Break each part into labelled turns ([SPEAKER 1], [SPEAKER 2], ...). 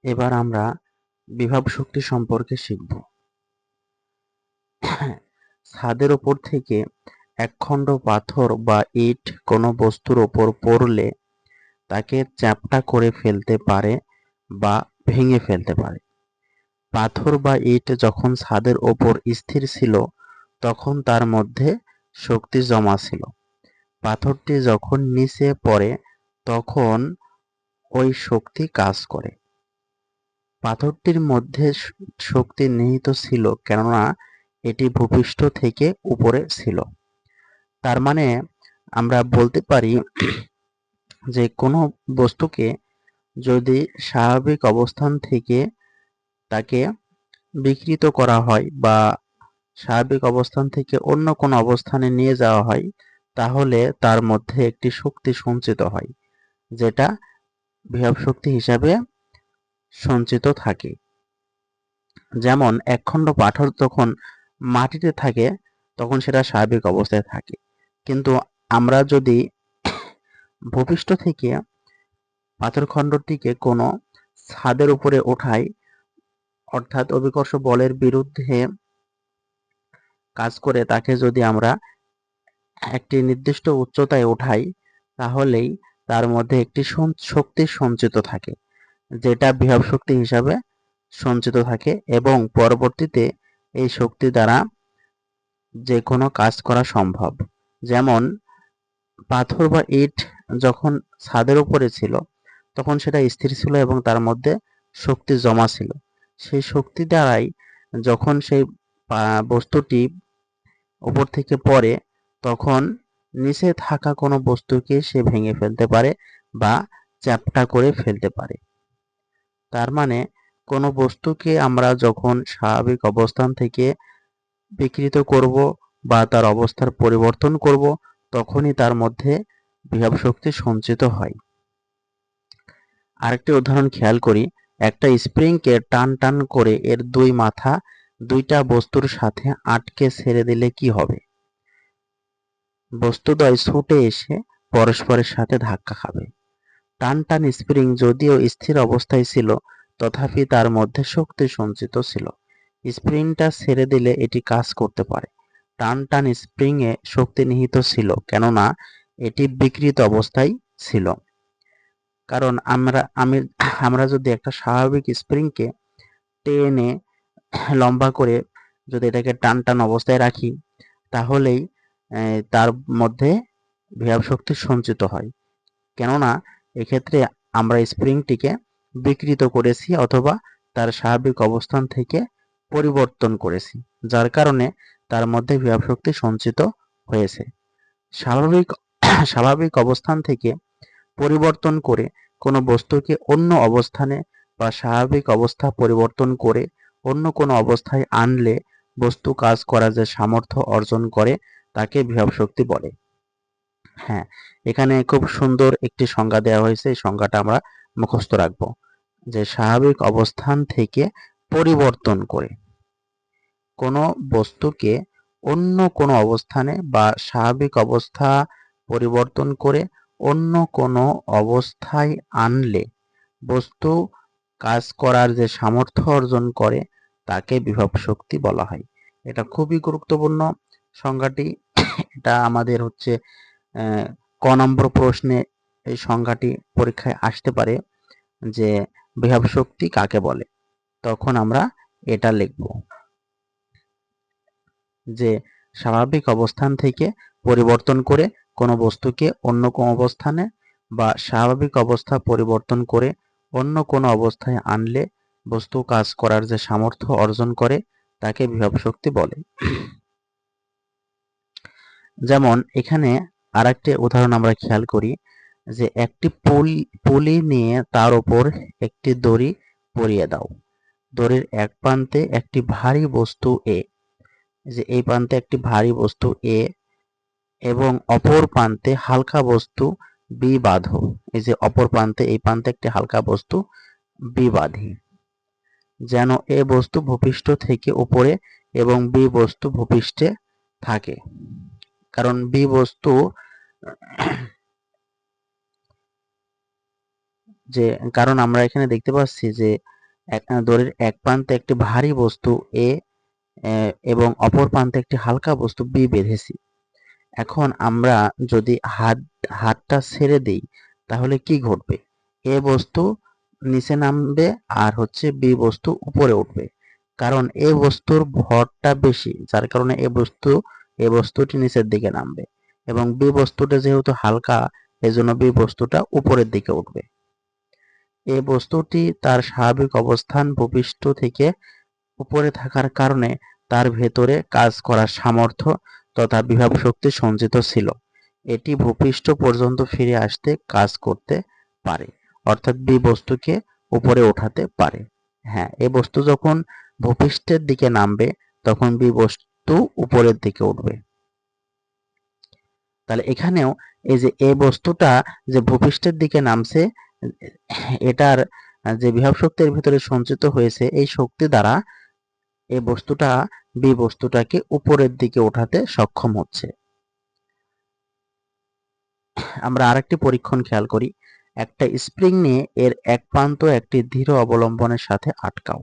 [SPEAKER 1] এবার আমরা বিভব শক্তি সম্পর্কে শিখব। ছাদের ওপর থেকে একখণ্ড পাথর বা ইট কোনো বস্তুর ওপর পড়লে তাকে চ্যাপ্টা করে ফেলতে পারে বা ভেঙে ফেলতে পারে। পাথর বা ইট যখন ছাদের ওপর স্থির ছিল তখন তার মধ্যে শক্তি জমা ছিল। পাথরটি যখন নিচে পড়ে তখন ওই শক্তি কাজ করে। পাথরটির মধ্যে শক্তি নিহিত ছিল কেননা এটি ভূপৃষ্ঠ থেকে উপরে ছিল। তার মানে আমরা বলতে পারি যে কোনো বস্তুকে যদি স্বাভাবিক অবস্থান থেকে তাকে বিকৃত করা হয় বা স্বাভাবিক অবস্থান থেকে অন্য কোনো অবস্থানে নিয়ে যাওয়া হয় তাহলে তার মধ্যে একটি শক্তি সঞ্চিত হয়, যেটা বিভব শক্তি হিসাবে সঞ্চিত থাকে। যেমন একখণ্ড পাথর যখন মাটিতে থাকে তখন সেটা স্বাভাবিক অবস্থায় থাকে, কিন্তু আমরা যদি ভূপৃষ্ঠ থেকে পাথরখণ্ডটিকে কোনো ছাদের উপরে ওঠাই, অর্থাৎ অভিকর্ষ বলের বিরুদ্ধে কাজ করে তাকে যদি আমরা একটি নির্দিষ্ট উচ্চতায় ওঠাই তাহলেই তার মধ্যে একটি শক্তি সঞ্চিত থাকে, যেটা বিভব শক্তি হিসাবে সঞ্চিত থাকে এবং পরবর্তীতে এই শক্তি দ্বারা যে কোনো কাজ করা সম্ভব। যেমন পাথর বা ইট যখন ছাদের উপরে ছিল তখন সেটা স্থির ছিল এবং তার মধ্যে শক্তি জমা ছিল। সেই শক্তি দ্বারাই যখন সেই বস্তুটি উপর থেকে পড়ে তখন নিচে থাকা কোনো বস্তুকে সে ভেঙে ফেলতে পারে বা চ্যাপ্টা করে ফেলতে পারে। তার মানে কোনো বস্তুকে আমরা যখন স্বাভাবিক অবস্থান থেকে বিকৃত করব বা তার অবস্থার পরিবর্তন করব তখনই তার মধ্যে বিভব শক্তি সঞ্চিত হয়। আরেকটি উদাহরণ খেয়াল করি, একটা স্প্রিংকে টান টান করে এর দুই মাথা দুইটা বস্তুর সাথে আটকে ছেড়ে দিলে কি হবে? বস্তুদ্বয় ছুটে এসে পরস্পরের সাথে ধাক্কা খাবে। টান টান স্প্রিং যদিও স্থির অবস্থায় ছিল তথাপি তার মধ্যে শক্তি সঞ্চিত ছিল। স্প্রিংটা ছেড়ে দিলে এটি কাজ করতে পারে। টান টান স্প্রিংয়ে শক্তি নিহিত ছিল কেননা এটি বিকৃত অবস্থায় ছিল। কারণ আমরা যদি একটা স্বাভাবিক স্প্রিংকে টেনে লম্বা করে যদি এটাকে টান টান অবস্থায় রাখি তাহলেই তার মধ্যে বিভব শক্তি সঞ্চিত হয়, কেননা এক্ষেত্রে আমরা স্প্রিংটিকে বিকৃত করেছি অথবা তার স্বাভাবিক অবস্থান থেকে পরিবর্তন করেছি, যার কারণে তার মধ্যে বিভব শক্তি সঞ্চিত হয়েছে। স্বাভাবিক অবস্থান থেকে পরিবর্তন করে কোনো বস্তুকে অন্য অবস্থানে বা স্বাভাবিক অবস্থা পরিবর্তন করে অন্য কোনো অবস্থায় আনলে বস্তু কাজ করার যে সামর্থ্য অর্জন করে তাকে বিভব শক্তি বলে। হ্যাঁ, এখানে খুব সুন্দর একটি সংজ্ঞা দেওয়া হয়েছে, এই সংজ্ঞাটা আমরা মুখস্থ রাখবো যে স্বাভাবিক অবস্থান থেকে পরিবর্তন করে কোনো বস্তুকে অন্য কোনো অবস্থানে বা স্বাভাবিক অবস্থা পরিবর্তন করে অন্য কোনো অবস্থায় আনলে বস্তু কাজ করার যে সামর্থ্য অর্জন করে তাকে বিভব শক্তি বলা হয়। এটা খুবই গুরুত্বপূর্ণ সংজ্ঞাটি। এটা আমাদের হচ্ছে ক নম্বর প্রশ্নে এই সংজ্ঞাটি পরীক্ষায় আসতে পারে যে বিভব শক্তি কাকে বলে, তখন আমরা এটা লিখব যে স্বাভাবিক অবস্থান থেকে পরিবর্তন করে কোনো বস্তুকে অন্য কোনো অবস্থানে বা স্বাভাবিক অবস্থা পরিবর্তন করে অন্য কোনো অবস্থায় আনলে বস্তু কাজ করার যে সামর্থ্য অর্জন করে তাকে বিভব শক্তি বলে। যেমন এখানে আরেকটি উদাহরণ আমরা খেয়াল করি যে একটি পুলি নিয়ে তার উপর একটি দড়ি পরিয়ে দাও। দড়ির এক প্রান্তে একটি ভারী বস্তু এ, যে এই প্রান্তে একটি ভারী বস্তু এ এবং অপর প্রান্তে হালকা বস্তু বি বাঁধো। এই যে অপর প্রান্তে এই প্রান্তে একটি হালকা বস্তু বি বাঁধি, যেন এ বস্তু ভূপৃষ্ঠ থেকে উপরে এবং বি বস্তু ভূপৃষ্ঠে থাকে। কারণ বি বস্তু যে কারণ আমরা এখানে দেখতে পাচ্ছি যে দড়ির এক প্রান্তে একটি ভারী বস্তু এ এবং অপর প্রান্তে একটি হালকা বস্তু বি বেঁধেছি। এখন আমরা যদি হাতটা ছেড়ে দিই তাহলে কি ঘটবে? এ বস্তু নিচে নামবে আর হচ্ছে বি বস্তু উপরে উঠবে, কারণ এ বস্তুর ভরটা বেশি, যার কারণে এ বস্তুটি নিচের দিকে নামবে এবং বি বস্তুটা যেহেতু হালকা, এজন্য বি বস্তুটা উপরের দিকে উঠবে। এ বস্তুটি তার স্বাভাবিক অবস্থান ভূপৃষ্ঠ থেকে উপরে থাকার কারণে তার ভেতরে কাজ করার সামর্থ্য তথা বিভব শক্তি সঞ্চিত ছিল। এটি ভূপৃষ্ঠ পর্যন্ত ফিরে আসতে কাজ করতে পারে, অর্থাৎ বি বস্তুকে উপরে ওঠাতে পারে। হ্যাঁ, এ বস্তু যখন ভূপৃষ্ঠের দিকে নামবে তখন বি বস্তু উপরের দিকে উঠবে। তাহলে এখানেও এই যে এ বস্তুটা যে ভূপৃষ্ঠের দিকে নামছে, এটার যে বিভব শক্তির ভিতরে সঞ্চিত হয়েছে, এই শক্তি দ্বারা এই বস্তুটা বি বস্তুটাকে উপরের দিকে ওঠাতে সক্ষম হচ্ছে। আমরা আরেকটি পরীক্ষণ খেয়াল করি। একটা স্প্রিং নিয়ে এর এক প্রান্ত একটি ধীর অবলম্বনের সাথে আটকাও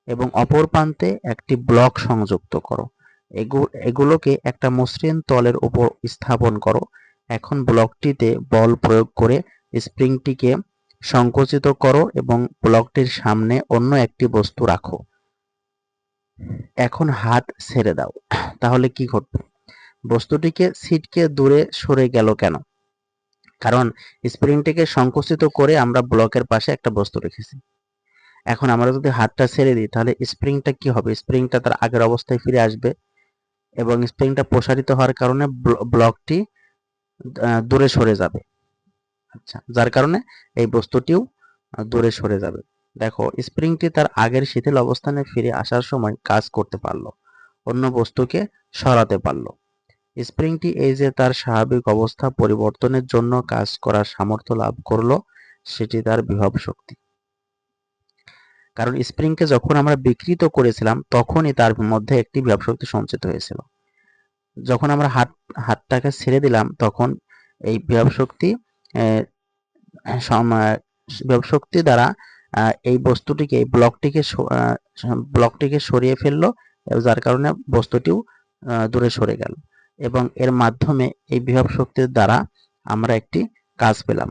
[SPEAKER 1] এবং অপর প্রান্তে একটি ব্লক সংযুক্ত করো। এগুলোকে একটা মসৃণ তলের উপর স্থাপন করো। এখন ব্লকটিতে বল প্রয়োগ করে স্প্রিংটিকে সংকুচিত করো এবং ব্লকটির সামনে অন্য একটি বস্তু রাখো। এখন হাত ছেড়ে দাও। তাহলে কি ঘটবে? বস্তুটিকে ছিটকে দূরে সরে গেল কেন? কারণ স্প্রিংটিকে সংকুচিত করে আমরা ব্লকের পাশে একটা বস্তু রেখেছি। এখন আমরা যদি হাতটা ছেড়ে দিই তাহলে স্প্রিংটা কি হবে? স্প্রিংটা তার আগের অবস্থায় ফিরে আসবে এবং স্প্রিংটা প্রসারিত হওয়ার কারণে ব্লকটি দূরে সরে যাবে। আচ্ছা, যার কারণে এই বস্তুটিও দূরে সরে যাবে। দেখো, স্প্রিংটি তার আগের শিথিল অবস্থানে ফিরে আসার সময় কাজ করতে পারলো, অন্য বস্তুকে সরাতে পারলো। স্প্রিংটি এই যে তার স্বাভাবিক অবস্থা পরিবর্তনের জন্য কাজ করার সামর্থ্য লাভ করলো, সেটি তার বিভব শক্তি। কারণ স্প্রিংকে যখন আমরা বিকৃত করেছিলাম তখনই তার মধ্যে একটি বিভব শক্তি সঞ্চিত হয়েছিল। যখন আমরা হাতটাকে ছেড়ে দিলাম তখন এই বিভব শক্তি বিভব শক্তি দ্বারা এই বস্তুটিকে ব্লকটিকে সরিয়ে ফেললো, যার কারণে বস্তুটিও দূরে সরে গেল এবং এর মাধ্যমে এই বিভব শক্তির দ্বারা আমরা একটি কাজ পেলাম।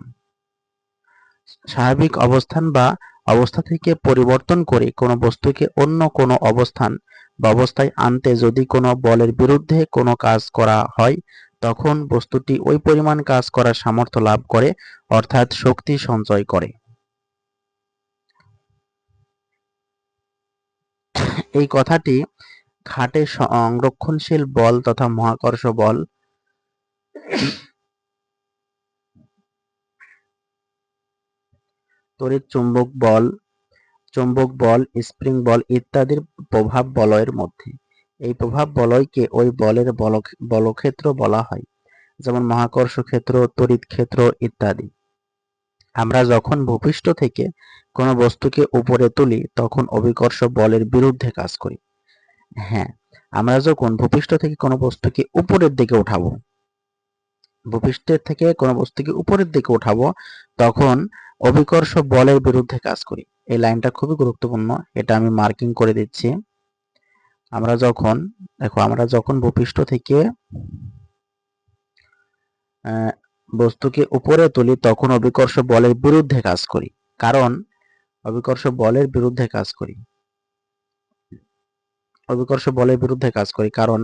[SPEAKER 1] স্বাভাবিক অবস্থান বা অবস্থা থেকে পরিবর্তন করে কোনো বস্তুকে অন্য কোনো অবস্থান বা অবস্থায় আনতে যদি কোনো বলের বিরুদ্ধে কোনো কাজ করা হয় তখন বস্তুটি ওই পরিমাণ কাজ করার সামর্থ্য লাভ করে, অর্থাৎ শক্তি সঞ্চয় করে। এই কথাটি খাটে সংরক্ষণশীল বল তথা মহাকর্ষ বল, তড়িৎ চৌম্বক বল, স্প্রিং বল ইত্যাদির প্রভাব বলয়ের মধ্যে। এই প্রভাব বলয়কে ওই বলের বলক্ষেত্র বলা হয়, যেমন মহাকর্ষ ক্ষেত্র, তড়িৎ ক্ষেত্র ইত্যাদি। আমরা যখন ভূপৃষ্ঠ থেকে কোনো বস্তুকে উপরে তুলি তখন অভিকর্ষ বলের বিরুদ্ধে কাজ করি। হ্যাঁ, আমরা যখন ভূপৃষ্ঠ থেকে কোনো বস্তুকে উপরের দিকে উঠাবো, ভূপৃষ্ঠের থেকে কোনো বস্তুকে উপরের দিকে উঠাবো তখন অভিকর্ষ বলের বিরুদ্ধে কাজ করি। এই লাইনটা খুবই গুরুত্বপূর্ণ, এটা আমি মার্কিং করে দিচ্ছি। আমরা যখন ভূপৃষ্ঠ থেকে বস্তুকে উপরে তুলি তখন অভিকর্ষ বলের বিরুদ্ধে কাজ করি, কারণ অভিকর্ষ বলের বিরুদ্ধে কাজ করি কারণ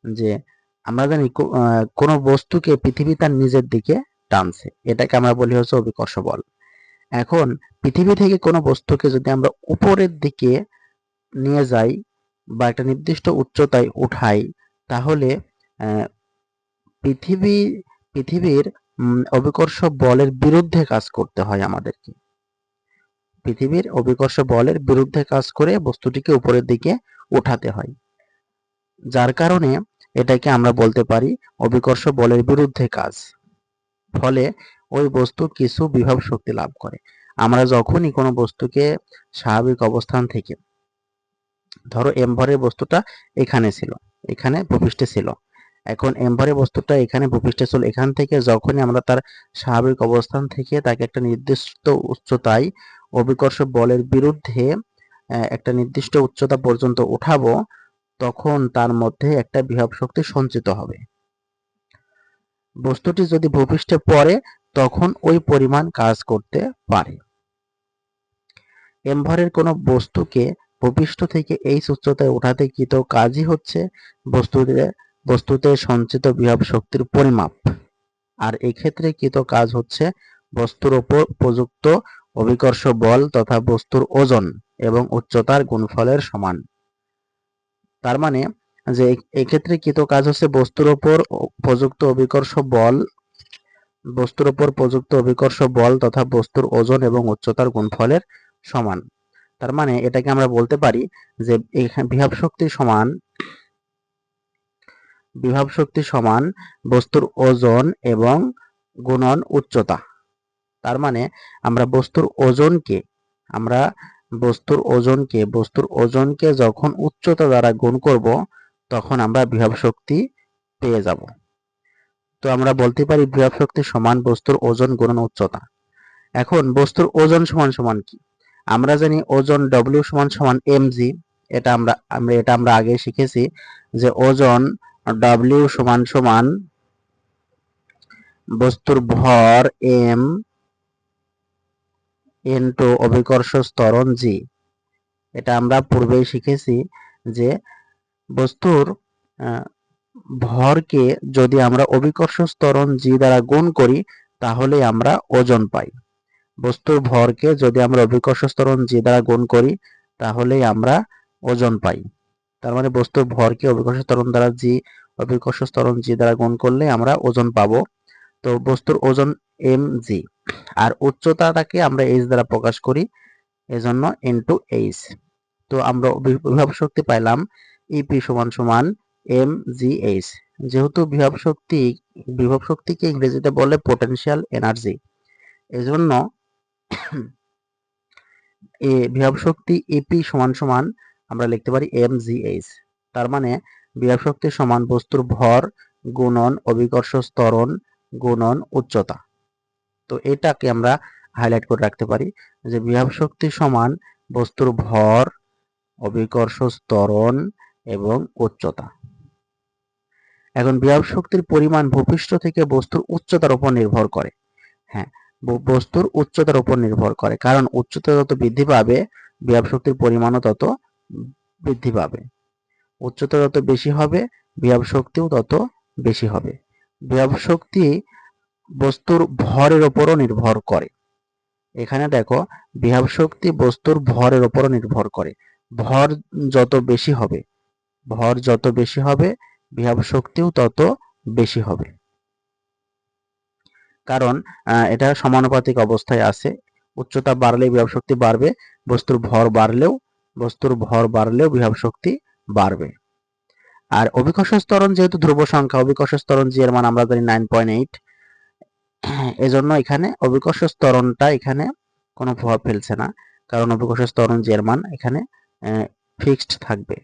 [SPEAKER 1] যে আমরা জানি কোন বস্তুকে পৃথিবী তার নিজের দিকে টানছে, এটাকে আমরা বলি হচ্ছে অভিকর্ষ বল। এখন পৃথিবী থেকে কোনো বস্তুকে যদি আমরা উপরের দিকে নিয়ে যাই বা একটা নির্দিষ্ট উচ্চতায় উঠাই তাহলে পৃথিবীর অভিকর্ষ বলের বিরুদ্ধে কাজ করতে হয় আমাদেরকে। পৃথিবীর অভিকর্ষ বলের বিরুদ্ধে কাজ করে বস্তুটিকে উপরের দিকে উঠাতে হয়, যার কারণে এটাকে আমরা বলতে পারি অভিকর্ষ বলের বিরুদ্ধে কাজ। ফলে ওই বস্তু কিছু বিভব শক্তি লাভ করে। আমরা যখনই কোনো বস্তুকে স্বাভাবিক অবস্থান থেকে, ধরো এম ভরের বস্তুটা এখানে ভূপৃষ্ঠে ছিল, এখন এমভরের বস্তুটা এখানে ভূপৃষ্ঠে চলে, এখান থেকে যখনই আমরা তার স্বাভাবিক অবস্থান থেকে তাকে একটা নির্দিষ্ট উচ্চতায় অভিকর্ষ বলের বিরুদ্ধে একটা নির্দিষ্ট উচ্চতা পর্যন্ত উঠাবো, তখন তার মধ্যে একটা বিভব শক্তি সঞ্চিত হবে। বস্তুটি যদি ভূপৃষ্ঠে পড়ে তখন ওই পরিমাণ কাজ করতে পারে। এমভরের কোনো বস্তুকে ভূপৃষ্ঠ থেকে এই উচ্চতায় ওঠাতে কৃত কাজই হচ্ছে বস্তুতে সঞ্চিত বিভব শক্তির পরিমাপ। আর এক্ষেত্রে কৃত কাজ হচ্ছে বস্তুর ওপর প্রযুক্ত অভিকর্ষ বল তথা বস্তুর ওজন এবং উচ্চতার গুণফলের সমান। তার মানে যে এক্ষেত্রে কৃত কাজ হচ্ছে বস্তুর ওপর প্রযুক্ত অভিকর্ষ বল তথা বস্তুর ওজন এবং উচ্চতার গুণফলের সমান। তার মানে এটাকে আমরা বলতে পারি যে বিভব শক্তি সমান বস্তুর ওজন এবং গুণন উচ্চতা। তার মানে আমরা বস্তুর ওজনকে যখন উচ্চতা দ্বারা গুণ করব তখন আমরা বিভব শক্তি পেয়ে যাব। তো আমরা বলতে পারি বিভব শক্তি সমান বস্তুর ওজন গুণন উচ্চতা। এখন বস্তুর ওজন সমান সমান কি? আমরা জানি ওজন W সমান সমান mg। এটা আমরা আগে শিখেছি যে ওজন W সমান সমান বস্তুর ভর m ইনটু অভিকর্ষ ত্বরণ g। এটা আমরা পূর্বেই শিখেছি যে বস্তুর ভরকে যদি আমরা অভিকর্ষ ত্বরণ g দ্বারা গুণ করি তাহলে আমরা ওজন পাই। বস্তুর ভরকে যদি আমরা অভিকর্ষ ত্বরণ g দ্বারা গুণ করি তাহলেই আমরা ওজন পাই। তার মানে বস্তুর ভরকে অভিকর্ষ ত্বরণ g দ্বারা গুণ করলে আমরা ওজন পাবো। তো বস্তুর ওজন mg আর উচ্চতাটাকে আমরা h দ্বারা প্রকাশ করি, এজন্য ইনটু h। তো আমরা বিভব শক্তি পাইলাম EP সমান সমান mgh। যেহেতু বিভব শক্তিকে ইংরেজিতে বলে পোটেনশিয়াল এনার্জি, এজন্য বিভব শক্তি EP সমান সমান আমরা লিখতে পারি mgh। তার মানে বিভব শক্তি সমান বস্তুর ভর গুণন অভিকর্ষ ত্বরণ গুণন উচ্চতা। তো এটাকে আমরা হাইলাইট করে রাখতে পারি যে বিভব শক্তি সমান বস্তুর ভর অভিকর্ষ ত্বরণ এবং উচ্চতা। এখন বিভব শক্তির পরিমাণ ভূপৃষ্ঠ থেকে বস্তুর উচ্চতার উপর নির্ভর করে। হ্যাঁ, বস্তুর উচ্চতার উপর নির্ভর করে, কারণ উচ্চতা যত বৃদ্ধি পাবে বিভব শক্তির পরিমাণও তত বৃদ্ধি পাবে। উচ্চতা যত বেশি হবে বিভব শক্তিও তত বেশি হবে। বিভব শক্তি বস্তুর ভরের উপরও নির্ভর করে। এখানে দেখো বিভব শক্তি বস্তুর ভরের উপরও নির্ভর করে। ভর যত বেশি হবে বিভব শক্তিও তত বেশি হবে, কারণ এটা সমানুপাতিক অবস্থায় আছে। উচ্চতা বাড়লে বিভব শক্তি বাড়বে, বস্তুর ভর বাড়লেও বিভব শক্তি বাড়বে। আর অভিকর্ষ ত্বরণ যেহেতু ধ্রুব সংখ্যা, অভিকর্ষ ত্বরণ জি এর মান আমরা জানি 9.8, এজন্য এখানে অভিকর্ষ ত্বরণটা এখানে কোনো প্রভাব ফেলছে না, কারণ অভিকর্ষ ত্বরণ জি এর মান এখানে ফিক্সড থাকবে।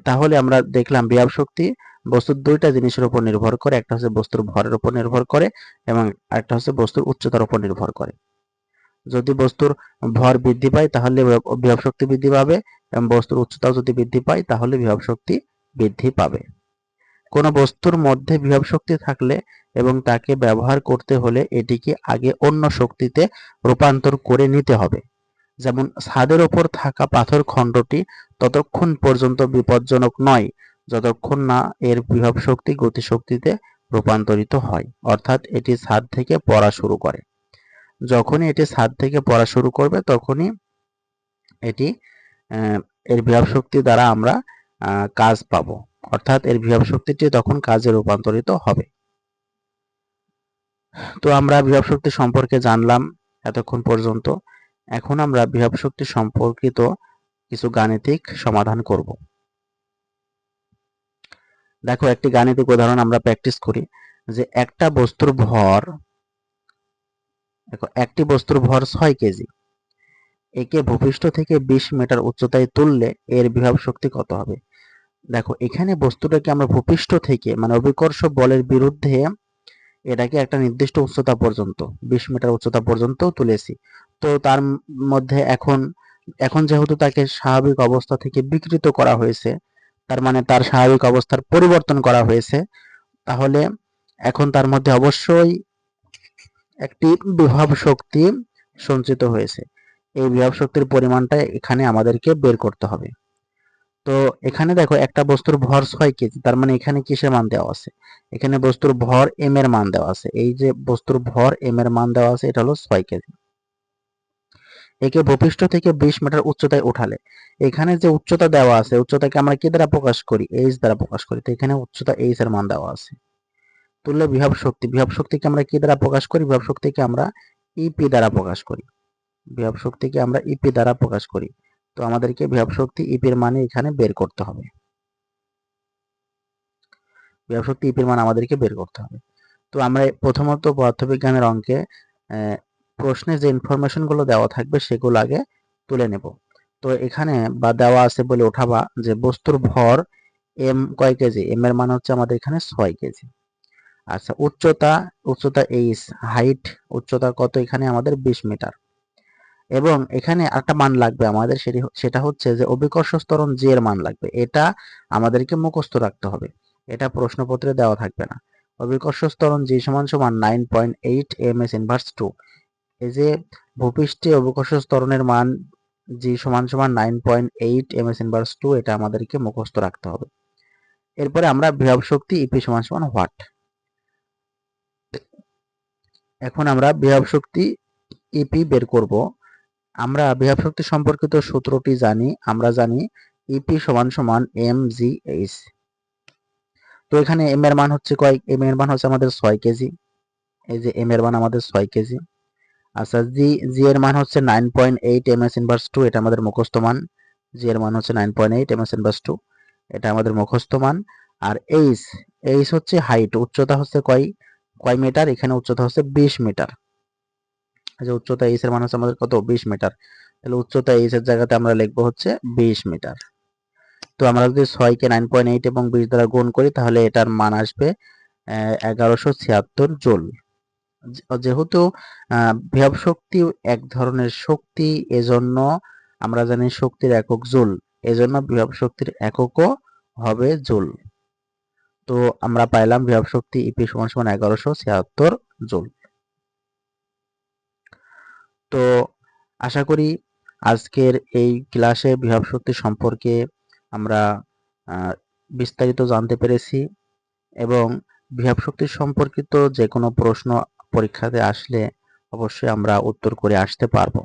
[SPEAKER 1] তাহলে আমরা দেখলাম বিভব শক্তি বস্তুর দুইটা জিনিসের উপর নির্ভর করে, একটা হচ্ছে বস্তুর ভরের উপর নির্ভর করে এবং আরেকটা হচ্ছে বস্তুর উচ্চতার উপর নির্ভর করে। যদি বস্তুর ভর বৃদ্ধি পায় তাহলে বিভব শক্তি বৃদ্ধি পাবে, এবং বস্তুর উচ্চতাও যদি বৃদ্ধি পায় তাহলে বিভব শক্তি বৃদ্ধি পাবে। কোনো বস্তুর মধ্যে বিভব শক্তি থাকলে এবং তাকে ব্যবহার করতে হলে এটিকে আগে অন্য শক্তিতে রূপান্তর করে নিতে হবে। যেমন ছাদের ওপর থাকা পাথর খণ্ডটি ততক্ষণ পর্যন্ত বিপজ্জনক নয় যতক্ষণ না এর বিভব শক্তি গতিশক্তিতে রূপান্তরিত হয়, অর্থাৎ এটি ছাদ থেকে পড়া শুরু করে। যখনই এটি ছাদ থেকে পড়া শুরু করবে তখনই এর বিভব শক্তি দ্বারা আমরা কাজ পাবো, অর্থাৎ এর বিভব শক্তিটি তখন কাজে রূপান্তরিত হবে। তো আমরা বিভব শক্তি সম্পর্কে জানলাম এতক্ষণ পর্যন্ত। এখন আমরা বিভব শক্তি সম্পর্কিত কিছু গাণিতিক সমাধান করব। দেখো একটি গাণিতিক উদাহরণ আমরা প্র্যাকটিস করি যে একটি বস্তুর ভর 6 কেজি, একে ভূপৃষ্ঠ থেকে 20 মিটার উচ্চতায় তুললে এর বিভব শক্তি কত হবে? দেখো এখানে বস্তুটাকে আমরা ভূপৃষ্ঠ থেকে মানে অভিকর্ষ বলের বিরুদ্ধে এটাকে একটা নির্দিষ্ট উচ্চতা পর্যন্ত 20 মিটার উচ্চতা পর্যন্ত তুলেছি। তো তার মধ্যে এখন এখন যেহেতু তাকে স্বাভাবিক অবস্থা থেকে বিকৃত করা হয়েছে, তার মানে তার স্বাভাবিক অবস্থার পরিবর্তন করা হয়েছে, তাহলে এখন তার মধ্যে অবশ্যই একটি বিভব শক্তি সঞ্চিত হয়েছে। এই বিভব শক্তির পরিমাণটা এখানে আমাদেরকে বের করতে হবে। তো এখানে দেখো একটা বস্তুর ভর 6 কেজি, তার মানে এখানে কিসের মান দেওয়া আছে? এখানে বস্তুর ভর m এর মান দেওয়া আছে। এই যে বস্তুর ভর m এর মান দেওয়া আছে, এটা হলো 6 কেজি। একে ভূপৃষ্ঠ থেকে 20 মিটার উচ্চতায় উঠালে এখানে যে উচ্চতা দেওয়া আছে, উচ্চতাকে আমরা কি দ্বারা প্রকাশ করি? h দ্বারা প্রকাশ করি। তো এখানে উচ্চতা h এর মান দেওয়া আছে। তুল্য বিভব শক্তি, বিভব শক্তিকে আমরা কি দ্বারা প্রকাশ করি? বিভব শক্তিকে আমরা ইপি দ্বারা প্রকাশ করি। বিভব শক্তিকে আমরা ইপি দ্বারা প্রকাশ করি। তো আমাদেরকে বিভব শক্তি ইপির মানে এখানে বের করতে হবে। বিভব শক্তি ইপির মান আমাদেরকে বের করতে হবে। তো আমরা প্রথমত পদার্থবিজ্ঞানের অঙ্কে প্রশ্নে যে ইনফরমেশন গুলো দেওয়া থাকবে সেগুলো আগে তুলে নেব। তো এখানে বা দেওয়া আছে বলে ওঠাবা যে বস্তুর ভর এম কয় কেজি? এম এর মান হচ্ছে আমাদের এখানে 6 কেজি। আচ্ছা, উচ্চতা এইচ, হাইট উচ্চতা কত? এখানে আমাদের 20 মিটার। এবং এখানে একটা মান লাগবে আমাদের, সেটা হচ্ছে যে অভিকর্ষ ত্বরণ জি এর মান লাগবে। এটা আমাদেরকে মুখস্থ রাখতে হবে, এটা প্রশ্নপত্রে দেওয়া থাকবে না। অভিকর্ষ ত্বরণ জি সমান সমান 9.8 ms ইনভার্স 2। এই যে ভূপৃষ্ঠে অভিকর্ষ ত্বরণের মান জি সমান সমান 9.8 ms ইনভার্স 2, এটা আমাদেরকে মুখস্থ রাখতে হবে। এরপরে আমরা বিভব শক্তি ইপি সমান সমান হোয়াট। এখন আমরা বিভব শক্তি ইপি বের করব। আমরা বিভব শক্তি সম্পর্কিত সূত্রটি জানি, আমরা জানি ইপি সমান সমান mgh। তো এখানে এম এর মান হচ্ছে কয়? এম এর মান হচ্ছে আমাদের 6 কেজি। এই যে এম এর মান আমাদের 6 কেজি। আচ্ছা, জি এর মান হচ্ছে 9.8 ms ইনভার্স 2, এটা আমাদের মুখস্থ মান। জি এর মান হচ্ছে 9.8 ms ইনভার্স 2, এটা আমাদের মুখস্থ মান। আর এইচ হচ্ছে হাইট, উচ্চতা হচ্ছে কয় মিটার? এখানে উচ্চতা হচ্ছে 20 মিটার। যে উচ্চতা এইচ এর মান হচ্ছে আমাদের কত? 20 মিটার। তাহলে উচ্চতা এইচ এর জায়গাতে আমরা লিখবো হচ্ছে 20 মিটার। তো আমরা যদি 6 কে 9.8 এবং 20 দ্বারা গুণ করি তাহলে এটার মান আসবে 1176 জুল। যেহেতু বিভব শক্তি এক ধরনের শক্তি, এজন্য আমরা জানি শক্তির একক জুল, এজন্য বিভব শক্তির এককও হবে জুল। তো আমরা পাইলাম বিভব শক্তি ইপি সমান সমান 1176 জুল। তো আশা করি আজকের এই ক্লাসে বিভব শক্তি সম্পর্কে আমরা বিস্তারিত জানতে পেরেছি এবং বিভব শক্তি সম্পর্কিত যে কোনো প্রশ্ন পরীক্ষাতে আসলে অবশ্যই আমরা উত্তর করে আসতে পারবো।